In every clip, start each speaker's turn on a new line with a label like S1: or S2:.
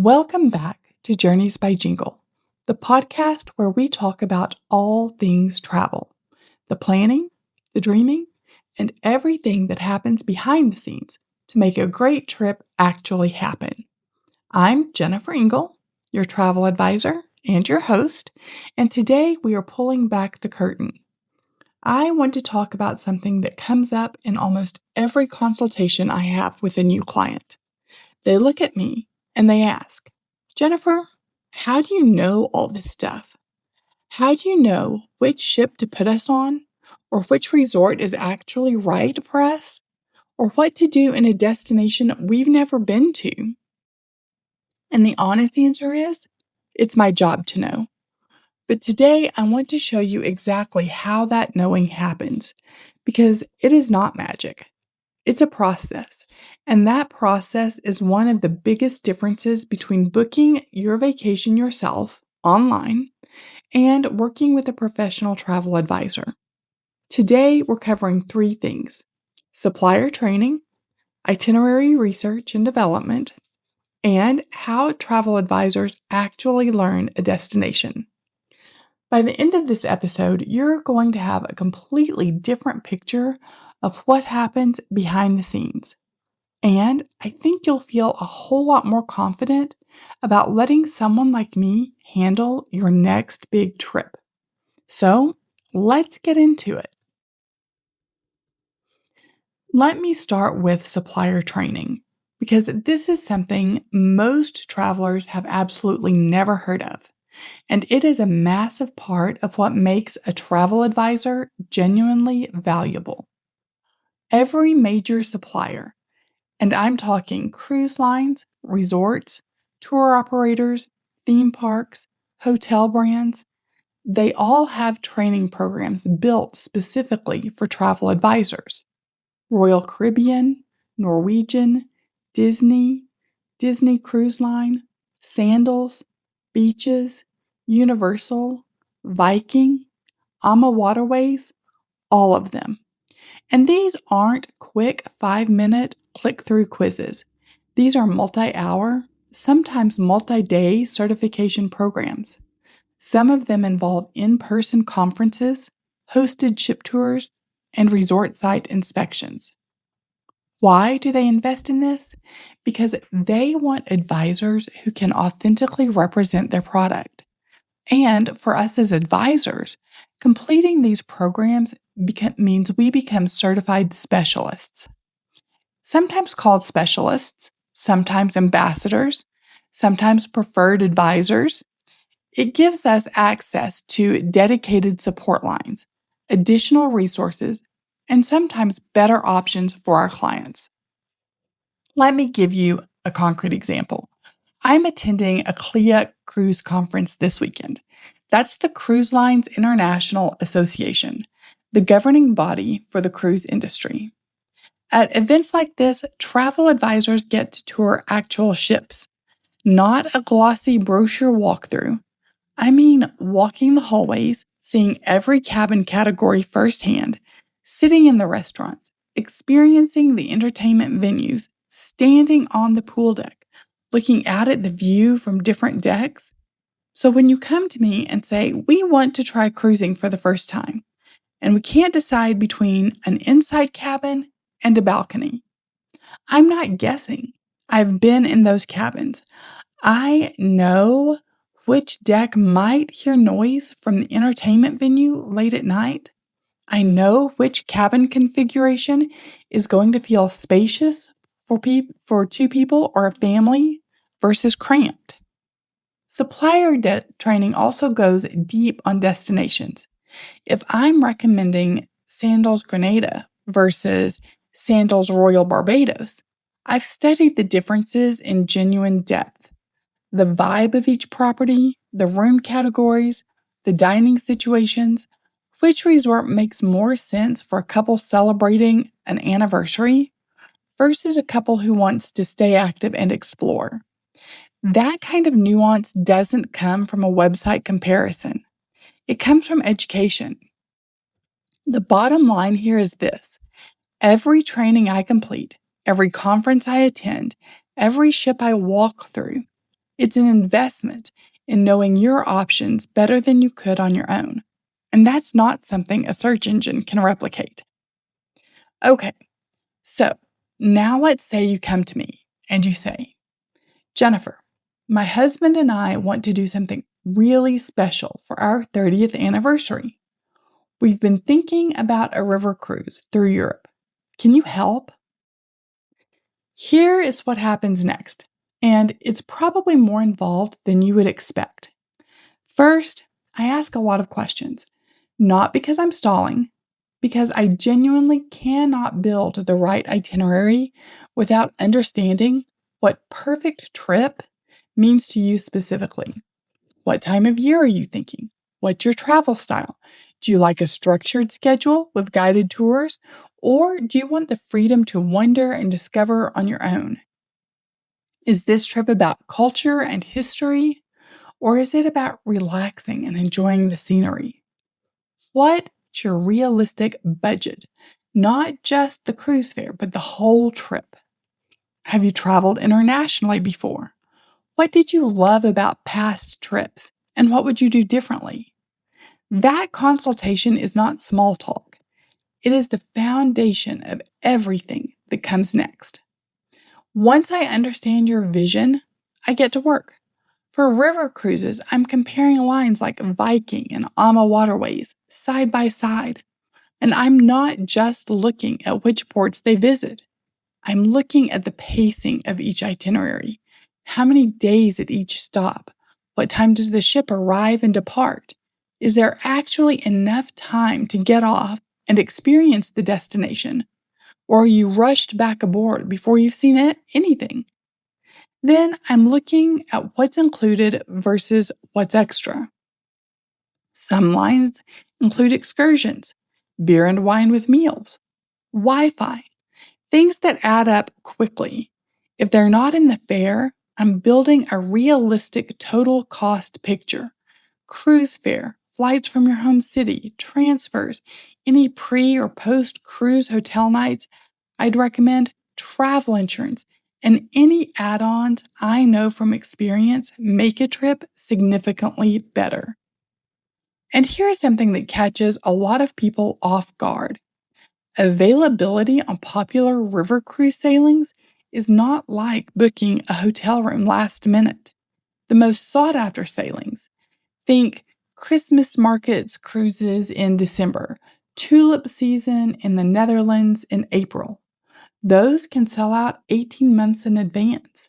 S1: Welcome back to Journeys by Jingle, the podcast where we talk about all things travel, the planning, the dreaming, and everything that happens behind the scenes to make a great trip actually happen. I'm Jennifer Ingle, your travel advisor and your host, and today we are pulling back the curtain. I want to talk about something that comes up in almost every consultation I have with a new client. They look at me and they ask, Jennifer, how do you know all this stuff? How do you know which ship to put us on, or which resort is actually right for us, or what to do in a destination we've never been to? And the honest answer is, it's my job to know. But today I want to show you exactly how that knowing happens, because it is not magic. It's a process, and that process is one of the biggest differences between booking your vacation yourself online and working with a professional travel advisor. Today, we're covering 3 things: supplier training, itinerary research and development, and how travel advisors actually learn a destination. By the end of this episode, you're going to have a completely different picture of what happens behind the scenes. And I think you'll feel a whole lot more confident about letting someone like me handle your next big trip. So let's get into it. Let me start with supplier training, because this is something most travelers have absolutely never heard of. And it is a massive part of what makes a travel advisor genuinely valuable. Every major supplier, and I'm talking cruise lines, resorts, tour operators, theme parks, hotel brands, they all have training programs built specifically for travel advisors. Royal Caribbean, Norwegian, Disney, Disney Cruise Line, Sandals, Beaches, Universal, Viking, AMA Waterways, all of them. And these aren't quick 5-minute click-through quizzes. These are multi-hour, sometimes multi-day certification programs. Some of them involve in-person conferences, hosted ship tours, and resort site inspections. Why do they invest in this? Because they want advisors who can authentically represent their product. And for us as advisors, completing these programs means we become certified specialists. Sometimes called specialists, sometimes ambassadors, sometimes preferred advisors. It gives us access to dedicated support lines, additional resources, and sometimes better options for our clients. Let me give you a concrete example. I'm attending a CLIA cruise conference this weekend. That's the Cruise Lines International Association, the governing body for the cruise industry. At events like this, travel advisors get to tour actual ships, not a glossy brochure walkthrough. I mean, walking the hallways, seeing every cabin category firsthand, sitting in the restaurants, experiencing the entertainment venues, standing on the pool deck, looking out at the view from different decks. So when you come to me and say, we want to try cruising for the first time, and we can't decide between an inside cabin and a balcony, I'm not guessing. I've been in those cabins. I know which deck might hear noise from the entertainment venue late at night. I know which cabin configuration is going to feel spacious for 2 people or a family versus cramped. Supplier training also goes deep on destinations. If I'm recommending Sandals Grenada versus Sandals Royal Barbados, I've studied the differences in genuine depth, the vibe of each property, the room categories, the dining situations, which resort makes more sense for a couple celebrating an anniversary versus a couple who wants to stay active and explore. That kind of nuance doesn't come from a website comparison. It comes from education. The bottom line here is this: every training I complete, every conference I attend, every ship I walk through, It's an investment in knowing your options better than you could on your own. And that's not something a search engine can replicate. Okay, so now let's say you come to me and you say, Jennifer, my husband and I want to do something really special for our 30th anniversary. We've been thinking about a river cruise through Europe. Can you help? Here is what happens next, and it's probably more involved than you would expect. First, I ask a lot of questions, not because I'm stalling, because I genuinely cannot build the right itinerary without understanding what perfect trip means to you specifically. What time of year are you thinking? What's your travel style? Do you like a structured schedule with guided tours? Or do you want the freedom to wonder and discover on your own? Is this trip about culture and history? Or is it about relaxing and enjoying the scenery? What's your realistic budget? Not just the cruise fare, but the whole trip. Have you traveled internationally before? What did you love about past trips? And what would you do differently? That consultation is not small talk. It is the foundation of everything that comes next. Once I understand your vision, I get to work. For river cruises, I'm comparing lines like Viking and Ama waterways side by side. And I'm not just looking at which ports they visit. I'm looking at the pacing of each itinerary. How many days at each stop? What time does the ship arrive and depart? Is there actually enough time to get off and experience the destination? Or are you rushed back aboard before you've seen anything? Then I'm looking at what's included versus what's extra. Some lines include excursions, beer and wine with meals, Wi Fi, things that add up quickly. If they're not in the fare, I'm building a realistic total cost picture. Cruise fare, flights from your home city, transfers, any pre or post cruise hotel nights, I'd recommend travel insurance, and any add ons I know from experience make a trip significantly better. And here's something that catches a lot of people off guard. Availability on popular river cruise sailings is not like booking a hotel room last minute. The most sought after sailings, think Christmas markets cruises in December, tulip season in the Netherlands in April. Those can sell out 18 months in advance.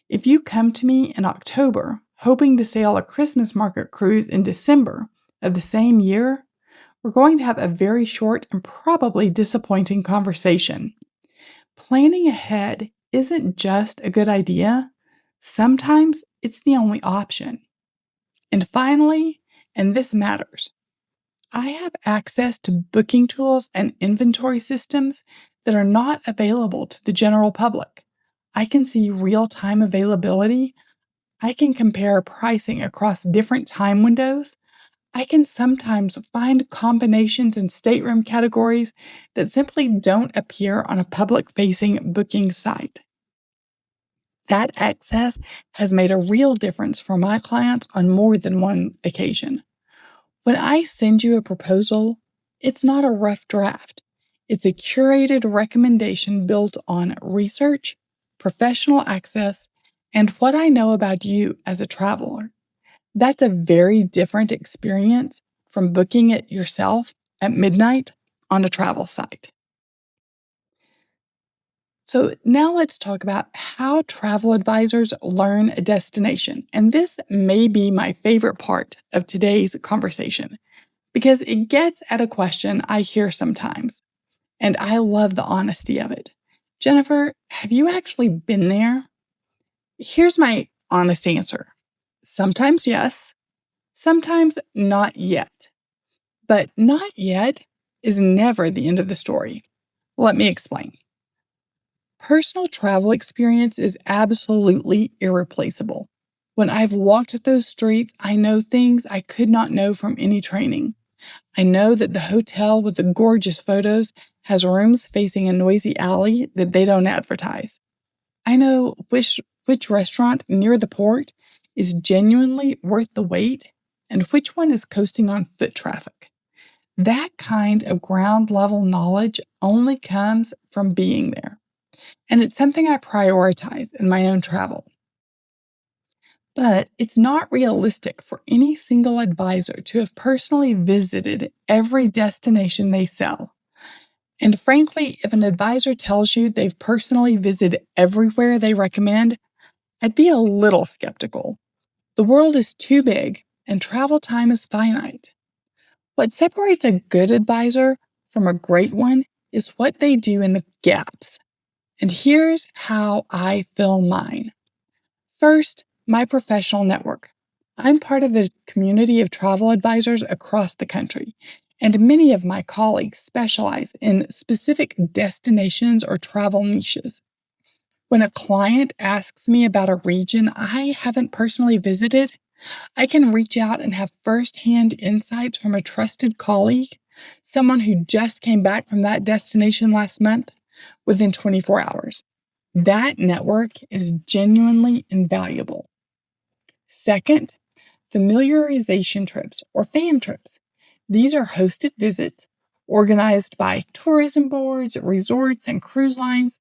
S1: If you come to me in October hoping to sail a Christmas market cruise in December of the same year, we're going to have a very short and probably disappointing conversation. Planning ahead isn't just a good idea, sometimes it's the only option. And finally, and this matters, I have access to booking tools and inventory systems that are not available to the general public. I can see real-time availability. I can compare pricing across different time windows. I can sometimes find combinations in stateroom categories that simply don't appear on a public-facing booking site. That access has made a real difference for my clients on more than one occasion. When I send you a proposal, it's not a rough draft. It's a curated recommendation built on research, professional access, and what I know about you as a traveler. That's a very different experience from booking it yourself at midnight on a travel site. So now let's talk about how travel advisors learn a destination. And this may be my favorite part of today's conversation because it gets at a question I hear sometimes, and I love the honesty of it. Jennifer, have you actually been there? Here's my honest answer. Sometimes yes, sometimes not yet. But not yet is never the end of the story. Let me explain. Personal travel experience is absolutely irreplaceable. When I've walked those streets, I know things I could not know from any training. I know that the hotel with the gorgeous photos has rooms facing a noisy alley that they don't advertise. I know which restaurant near the port is genuinely worth the wait and which one is coasting on foot traffic. That kind of ground level knowledge only comes from being there, and it's something I prioritize in my own travel. But it's not realistic for any single advisor to have personally visited every destination they sell. And frankly, if an advisor tells you they've personally visited everywhere they recommend, I'd be a little skeptical. The world is too big and travel time is finite. What separates a good advisor from a great one is what they do in the gaps. And here's how I fill mine. First, my professional network. I'm part of a community of travel advisors across the country, and many of my colleagues specialize in specific destinations or travel niches. When a client asks me about a region I haven't personally visited, I can reach out and have firsthand insights from a trusted colleague, someone who just came back from that destination last month, within 24 hours. That network is genuinely invaluable. Second, familiarization trips or FAM trips. These are hosted visits organized by tourism boards, resorts, and cruise lines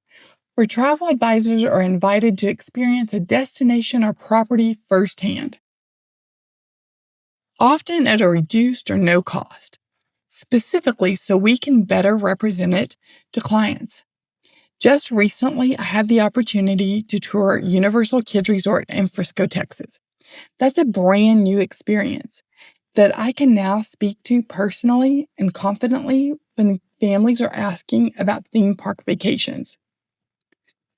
S1: where travel advisors are invited to experience a destination or property firsthand, often at a reduced or no cost, specifically so we can better represent it to clients. Just recently, I had the opportunity to tour Universal Kids Resort in Frisco, Texas. That's a brand new experience that I can now speak to personally and confidently when families are asking about theme park vacations.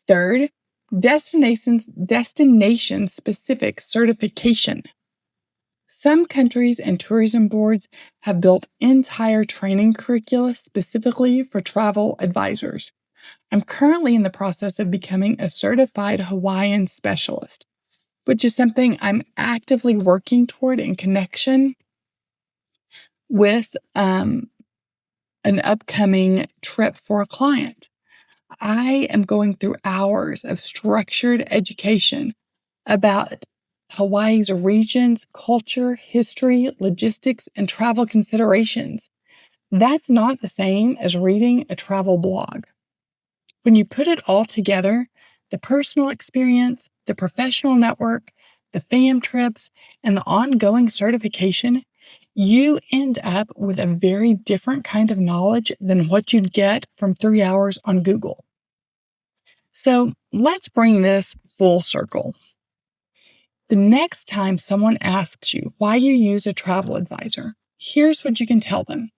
S1: Third, destination-specific certification. Some countries and tourism boards have built entire training curricula specifically for travel advisors. I'm currently in the process of becoming a certified Hawaiian specialist, which is something I'm actively working toward in connection with an upcoming trip for a client. I am going through hours of structured education about Hawaii's regions, culture, history, logistics, and travel considerations. That's not the same as reading a travel blog. When you put it all together, the personal experience, the professional network, the FAM trips, and the ongoing certification, you end up with a very different kind of knowledge than what you'd get from 3 hours on Google. So let's bring this full circle. The next time someone asks you why you use a travel advisor, here's what you can tell them.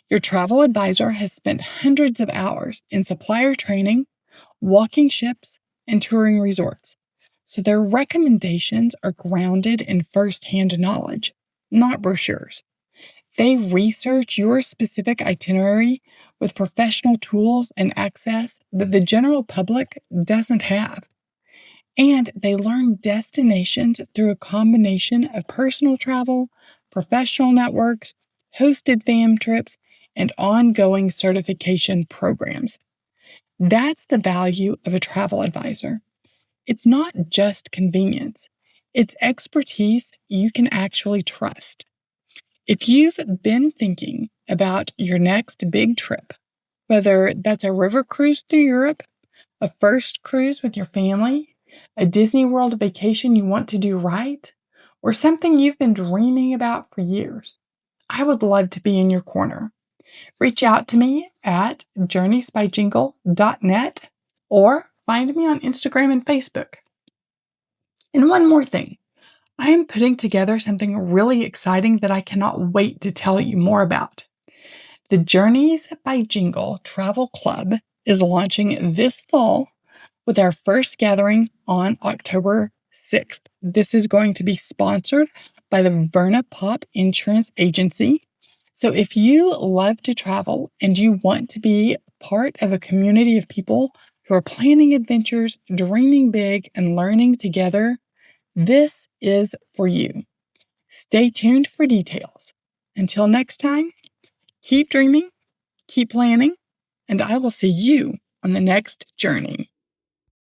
S1: Your travel advisor has spent hundreds of hours in supplier training, walking ships, and touring resorts. So their recommendations are grounded in first-hand knowledge, not brochures. They research your specific itinerary with professional tools and access that the general public doesn't have. And they learn destinations through a combination of personal travel, professional networks, hosted FAM trips, and ongoing certification programs. That's the value of a travel advisor. It's not just convenience, it's expertise you can actually trust. If you've been thinking about your next big trip, whether that's a river cruise through Europe, a first cruise with your family, a Disney World vacation you want to do right, or something you've been dreaming about for years, I would love to be in your corner. Reach out to me at journeysbyjingle.net or find me on Instagram and Facebook. And one more thing, I am putting together something really exciting that I cannot wait to tell you more about. The Journeys by Jingle Travel Club is launching this fall with our first gathering on October 6th. This is going to be sponsored by the Verna Pop Insurance Agency. So if you love to travel and you want to be part of a community of people who are planning adventures, dreaming big, and learning together, this is for you. Stay tuned for details. Until next time, keep dreaming, keep planning, and I will see you on the next journey.